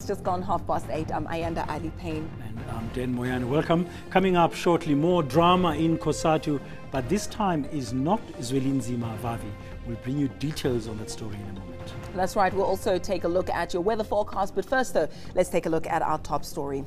It's just gone 8:30. I'm Ayanda Ali Payne. And I'm Dan Moyane. Welcome. Coming up shortly, more drama in Satu, but this time is not Zwelinzima Vavi. We'll bring you details on that story in a moment. That's right. We'll also take a look at your weather forecast. But first, though, let's take a look at our top story.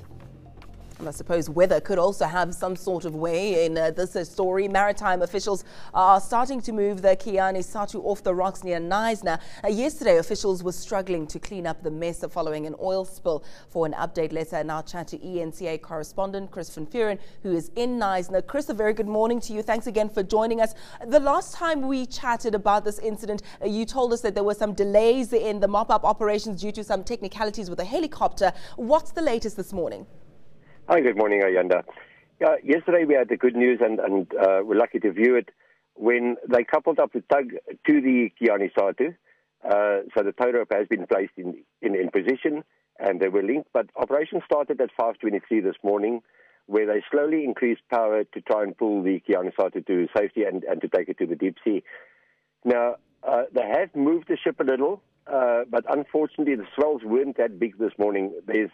And I suppose weather could also have some sort of way in this story. Maritime officials are starting to move the Kiani Satu off the rocks near Knysna. Yesterday, officials were struggling to clean up the mess following an oil spill. For an update, let's now chat to ENCA correspondent Chris van Vuuren, who is in Knysna. Chris, a very good morning to you. Thanks again for joining us. The last time we chatted about this incident, you told us that there were some delays in the mop-up operations due to some technicalities with a helicopter. What's the latest this morning? Hi, good morning, Ayanda. Yesterday we had the good news and we're lucky to view it when they coupled up the tug to the Kiani Satu. So the tow rope has been placed in position and they were linked. But operation started at 5:23 this morning, where they slowly increased power to try and pull the Kiani Satu to safety and to take it to the deep sea. Now, they have moved the ship a little. But unfortunately, the swells weren't that big this morning. There's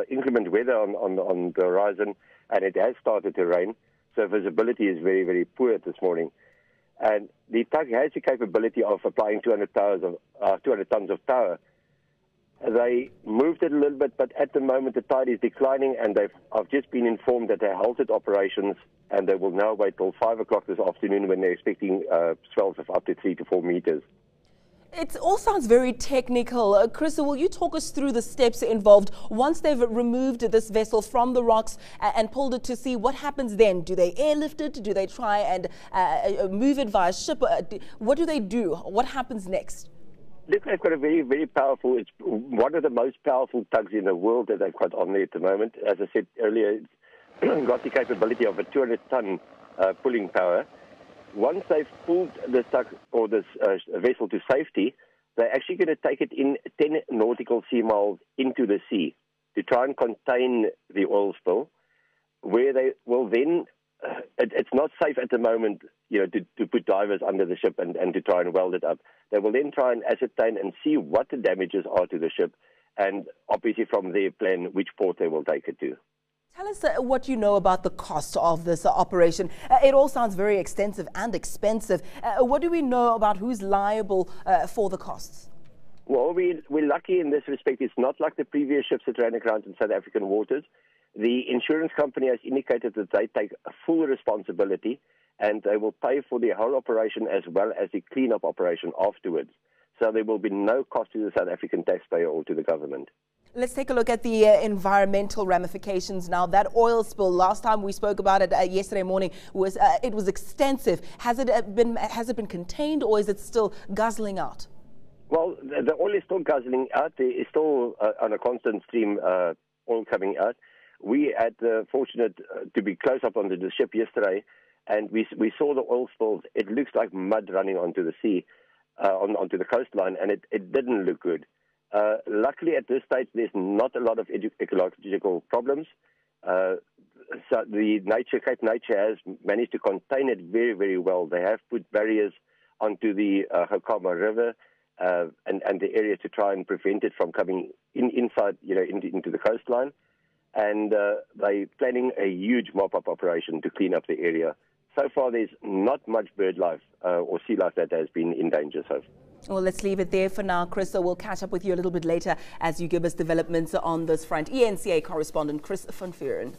inclement weather on the horizon, and it has started to rain. So visibility is very, very poor this morning. And the tug has the capability of applying 200 tons of power. They moved it a little bit, but at the moment the tide is declining, and I've just been informed that they halted operations, and they will now wait till 5 o'clock this afternoon when they're expecting swells of up to 3 to 4 meters. It all sounds very technical. Chris, will you talk us through the steps involved once they've removed this vessel from the rocks and pulled it to sea? What happens then? Do they airlift it? Do they try and move it via ship? What do they do? What happens next? Look, they've got a very, very powerful, it's one of the most powerful tugs in the world that they've got on there at the moment. As I said earlier, it's got the capability of a 200-ton pulling power. Once they've pulled this tug or this vessel to safety, they're actually going to take it in 10 nautical sea miles into the sea to try and contain the oil spill, where they will then, it's not safe at the moment, to put divers under the ship and to try and weld it up. They will then try and ascertain and see what the damages are to the ship, and obviously from there plan which port they will take it to. Tell us what you know about the cost of this operation. It all sounds very extensive and expensive. What do we know about who's liable for the costs? Well, we're lucky in this respect. It's not like the previous ships that ran aground in South African waters. The insurance company has indicated that they take a full responsibility and they will pay for the whole operation as well as the clean-up operation afterwards. So there will be no cost to the South African taxpayer or to the government. Let's take a look at the environmental ramifications now. That oil spill, last time we spoke about it yesterday morning, was it was extensive. Has it been contained, or is it still guzzling out? Well, the oil is still guzzling out. There is still on a constant stream oil coming out. We had fortunate to be close up onto the ship yesterday, and we saw the oil spills. It looks like mud running onto the sea, onto the coastline, and it didn't look good. Luckily, at this stage, there's not a lot of ecological problems. So the Cape Nature has managed to contain it very, very well. They have put barriers onto the Hokama River and the area to try and prevent it from coming inside, into the coastline. And they're planning a huge mop-up operation to clean up the area. So far, there's not much bird life or sea life that has been in danger so far. Well, let's leave it there for now, Chris. So we'll catch up with you a little bit later as you give us developments on this front. ENCA correspondent Chris van Vuuren.